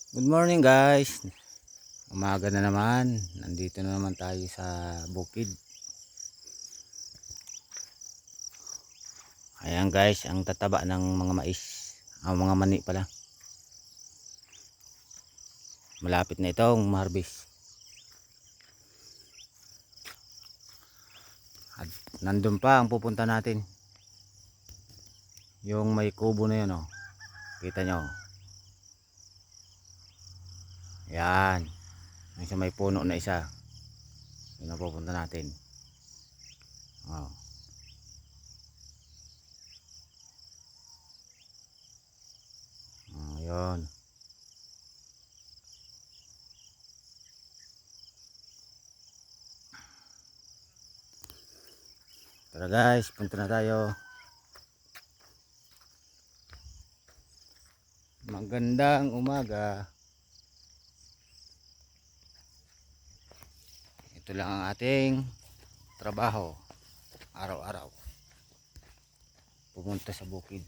Good morning guys. Umaga na naman. Nandito na naman tayo sa bukid. Ayan guys, ang tataba ng mga mais. Mga mani pala. Malapit na itong ma-harvest. At nandun pa ang pupunta natin. Yung may kubo na yun, oh. Kita nyo. Yan. Yung may puno na isa. Yun ang pupunta natin. Oh. Yun. Tara guys, punta na tayo. Magandang umaga. Ito lang ang ating trabaho araw-araw. Pumunta sa bukid.